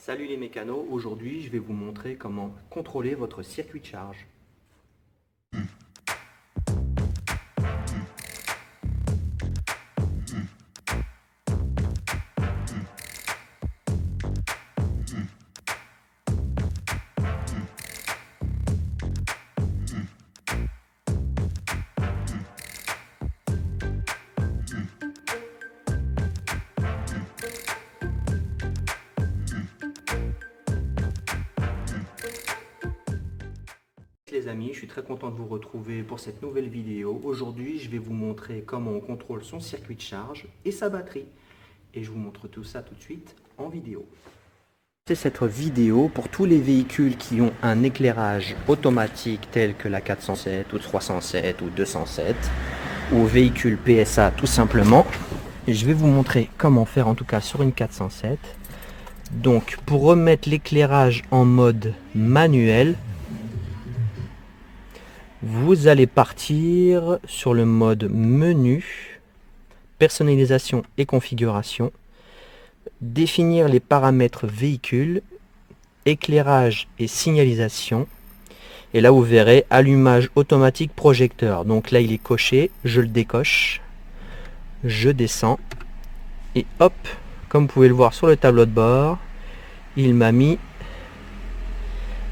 Salut les mécanos, aujourd'hui je vais vous montrer comment contrôler votre circuit de charge. Les amis, je suis très content de vous retrouver pour cette nouvelle vidéo. Aujourd'hui, je vais vous montrer comment on contrôle son circuit de charge et sa batterie. Et je vous montre tout ça tout de suite en vidéo. C'est cette vidéo pour tous les véhicules qui ont un éclairage automatique tel que la 407 ou 307 ou 207 ou véhicule PSA tout simplement. Et je vais vous montrer comment faire en tout cas sur une 407. Donc pour remettre l'éclairage en mode manuel, vous allez partir sur le mode menu, personnalisation et configuration, définir les paramètres véhicule, éclairage et signalisation. Et là vous verrez allumage automatique projecteur. Donc là il est coché, je le décoche, je descends et hop, comme vous pouvez le voir sur le tableau de bord, il m'a mis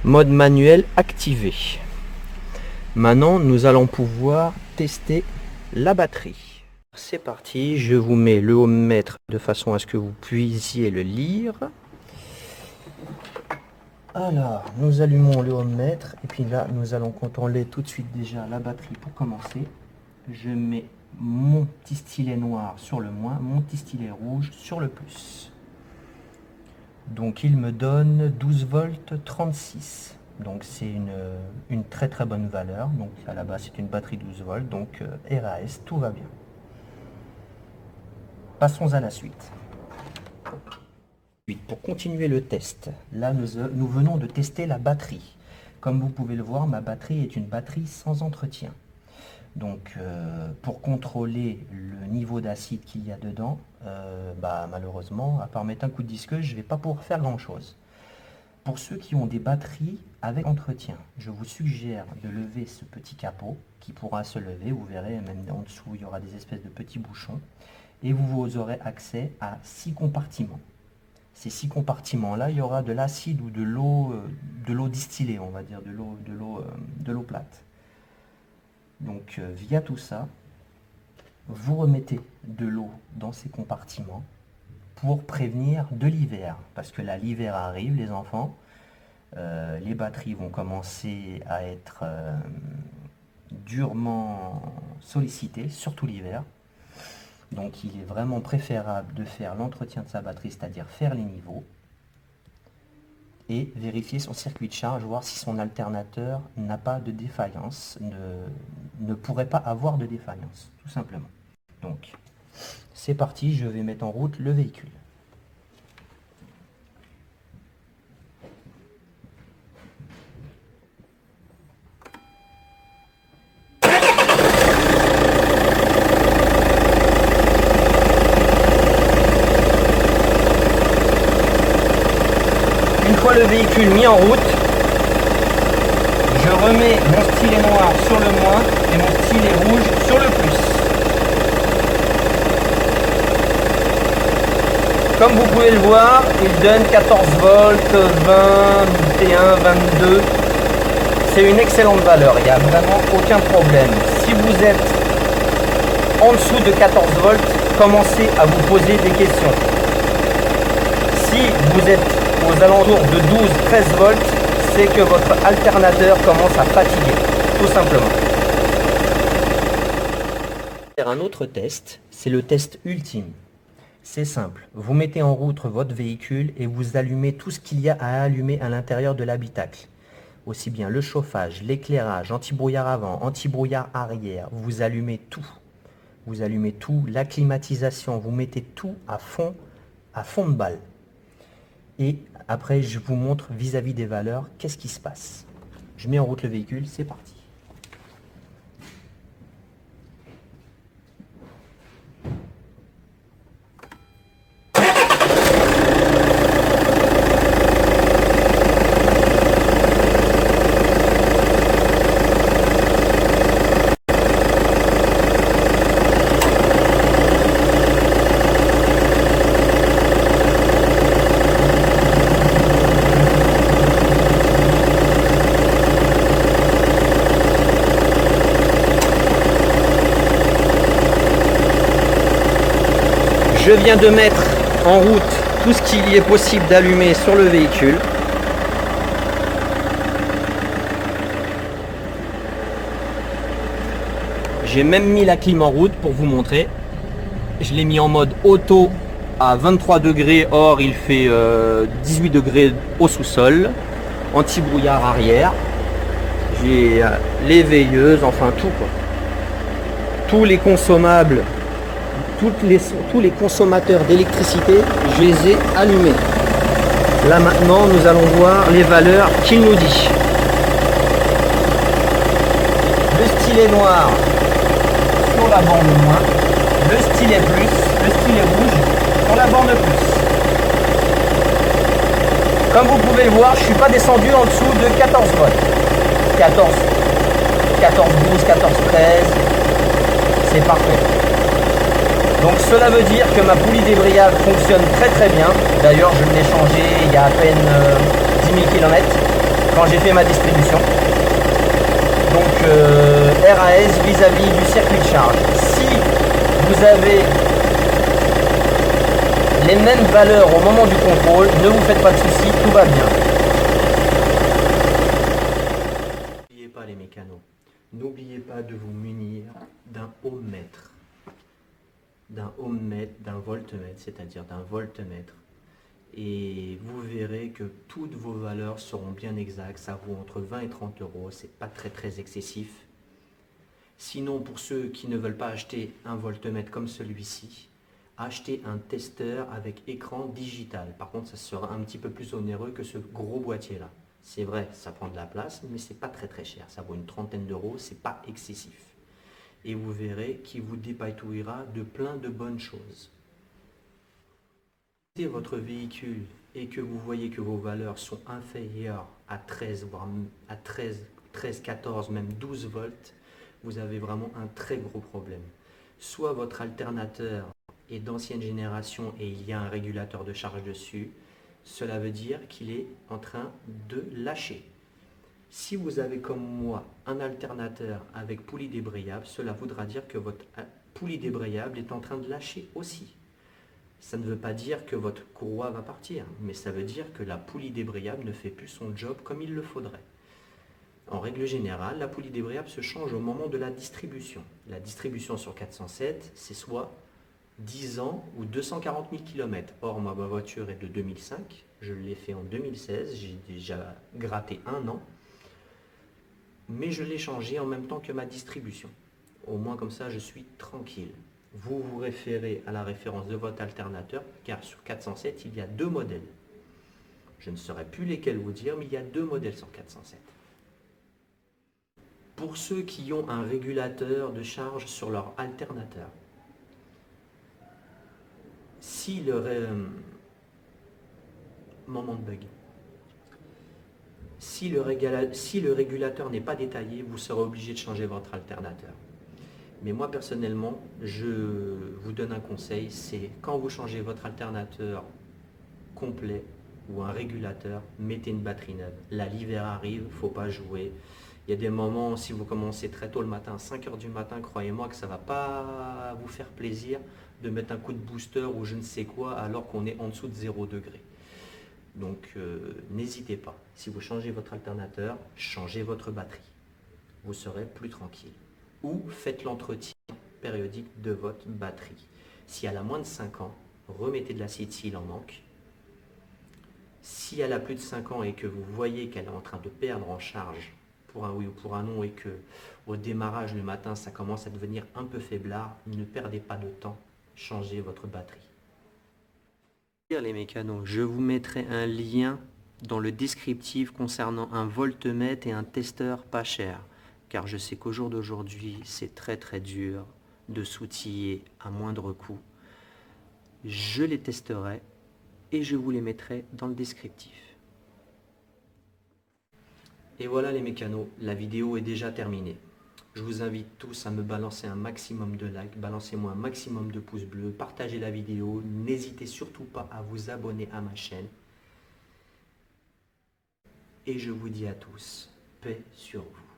mode manuel activé. Maintenant, nous allons pouvoir tester la batterie. C'est parti, je vous mets le ohmmètre de façon à ce que vous puissiez le lire. Alors, nous allumons le ohmmètre et puis là, nous allons contrôler tout de suite déjà la batterie pour commencer. Je mets mon petit stylet noir sur le moins, mon petit stylet rouge sur le plus. Donc, il me donne 12 volts 36. Donc c'est une très très bonne valeur. Donc à la base c'est une batterie 12 volts, donc RAS, tout va bien. Passons à la suite. Pour continuer le test, là nous venons de tester la batterie. Comme vous pouvez le voir, ma batterie est une batterie sans entretien. Donc pour contrôler le niveau d'acide qu'il y a dedans, malheureusement, à part mettre un coup de disqueuse, je ne vais pas pouvoir faire grand chose. Pour ceux qui ont des batteries avec entretien, je vous suggère de lever ce petit capot qui pourra se lever. Vous verrez, même en dessous, il y aura des espèces de petits bouchons. Et vous aurez accès à 6 compartiments. Ces 6 compartiments-là, il y aura de l'acide ou de l'eau distillée, on va dire, de l'eau plate. Donc, via tout ça, vous remettez de l'eau dans ces compartiments pour prévenir de l'hiver, parce que là l'hiver arrive les enfants, les batteries vont commencer à être durement sollicitées, surtout l'hiver. Donc il est vraiment préférable de faire l'entretien de sa batterie, c'est-à-dire faire les niveaux et vérifier son circuit de charge, voir si son alternateur n'a pas de défaillance, ne pourrait pas avoir de défaillance, tout simplement. Donc c'est parti, je vais mettre en route le véhicule. Une fois le véhicule mis en route, je remets mon stylet noir sur le moins et mon stylet rouge sur le plus. Comme vous pouvez le voir, il donne 14 volts, 21, 22. C'est une excellente valeur, il n'y a vraiment aucun problème. Si vous êtes en dessous de 14 volts, commencez à vous poser des questions. Si vous êtes aux alentours de 12-13 volts, c'est que votre alternateur commence à fatiguer, tout simplement. Faire un autre test, c'est le test ultime. C'est simple, vous mettez en route votre véhicule et vous allumez tout ce qu'il y a à allumer à l'intérieur de l'habitacle. Aussi bien le chauffage, l'éclairage, anti-brouillard avant, anti-brouillard arrière, vous allumez tout. Vous allumez tout, la climatisation, vous mettez tout à fond de balle. Et après je vous montre vis-à-vis des valeurs, qu'est-ce qui se passe. Je mets en route le véhicule, c'est parti. Je viens de mettre en route tout ce qu'il y est possible d'allumer sur le véhicule. J'ai même mis la clim en route pour vous montrer. Je l'ai mis en mode auto à 23 degrés, or il fait 18 degrés au sous-sol. Anti-brouillard arrière. J'ai les veilleuses, enfin tout quoi. Tous les consommables, tous les consommateurs d'électricité, je les ai allumés. Là maintenant, nous allons voir les valeurs qu'il nous dit. Le stylet noir sur la borne moins, le stylet plus, le stylet rouge sur la borne plus. Comme vous pouvez le voir, je ne suis pas descendu en dessous de 14 volts. 14, 12, 14, 13, c'est parfait. Donc cela veut dire que ma poulie débrayable fonctionne très très bien. D'ailleurs, je l'ai changé il y a à peine 10 000 km quand j'ai fait ma distribution. Donc RAS vis-à-vis du circuit de charge. Si vous avez les mêmes valeurs au moment du contrôle, ne vous faites pas de soucis, tout va bien. N'oubliez pas les mécanos, n'oubliez pas de vous munir d'un ohmmètre, d'un voltmètre, c'est-à-dire d'un voltmètre. Et vous verrez que toutes vos valeurs seront bien exactes, ça vaut entre 20 et 30 euros, c'est pas très excessif. Sinon, pour ceux qui ne veulent pas acheter un voltmètre comme celui-ci, achetez un testeur avec écran digital. Par contre, ça sera un petit peu plus onéreux que ce gros boîtier-là. C'est vrai, ça prend de la place, mais c'est pas très cher. Ça vaut une trentaine d'euros, c'est pas excessif. Et vous verrez qu'il vous dépatouillera de plein de bonnes choses. Si votre véhicule et que vous voyez que vos valeurs sont inférieures à 13, voire à 13, 14, même 12 volts, vous avez vraiment un très gros problème. Soit votre alternateur est d'ancienne génération et il y a un régulateur de charge dessus, cela veut dire qu'il est en train de lâcher. Si vous avez comme moi un alternateur avec poulie débrayable, cela voudra dire que votre poulie débrayable est en train de lâcher aussi. Ça ne veut pas dire que votre courroie va partir, mais ça veut dire que la poulie débrayable ne fait plus son job comme il le faudrait. En règle générale, la poulie débrayable se change au moment de la distribution. La distribution sur 407, c'est soit 10 ans ou 240 000 km. Or, ma voiture est de 2005, je l'ai fait en 2016, j'ai déjà gratté un an, mais je l'ai changé en même temps que ma distribution. Au moins comme ça, je suis tranquille. Vous vous référez à la référence de votre alternateur, car sur 407, il y a deux modèles. Je ne saurais plus lesquels vous dire, mais il y a deux modèles sur 407. Pour ceux qui ont un régulateur de charge sur leur alternateur, si le moment de bug, si le régulateur n'est pas détaillé, vous serez obligé de changer votre alternateur. Mais moi personnellement, je vous donne un conseil, c'est quand vous changez votre alternateur complet ou un régulateur, mettez une batterie neuve. Là, l'hiver arrive, il ne faut pas jouer. Il y a des moments, si vous commencez très tôt le matin, 5 h du matin, croyez-moi que ça ne va pas vous faire plaisir de mettre un coup de booster ou je ne sais quoi alors qu'on est en dessous de 0 degré. Donc n'hésitez pas, si vous changez votre alternateur, changez votre batterie. Vous serez plus tranquille. Ou faites l'entretien périodique de votre batterie. Si elle a moins de 5 ans, remettez de l'acide s'il en manque. Si elle a plus de 5 ans et que vous voyez qu'elle est en train de perdre en charge, pour un oui ou pour un non, et que au démarrage le matin ça commence à devenir un peu faiblard, ne perdez pas de temps, changez votre batterie. Les mécanos, je vous mettrai un lien dans le descriptif concernant un voltmètre et un testeur pas cher, car je sais qu'au jour d'aujourd'hui c'est très dur de s'outiller à moindre coût. Je les testerai et je vous les mettrai dans le descriptif. Et voilà les mécanos, la vidéo est déjà terminée. Je vous invite tous à me balancer un maximum de likes, balancez-moi un maximum de pouces bleus, partagez la vidéo, n'hésitez surtout pas à vous abonner à ma chaîne. Et je vous dis à tous, paix sur vous.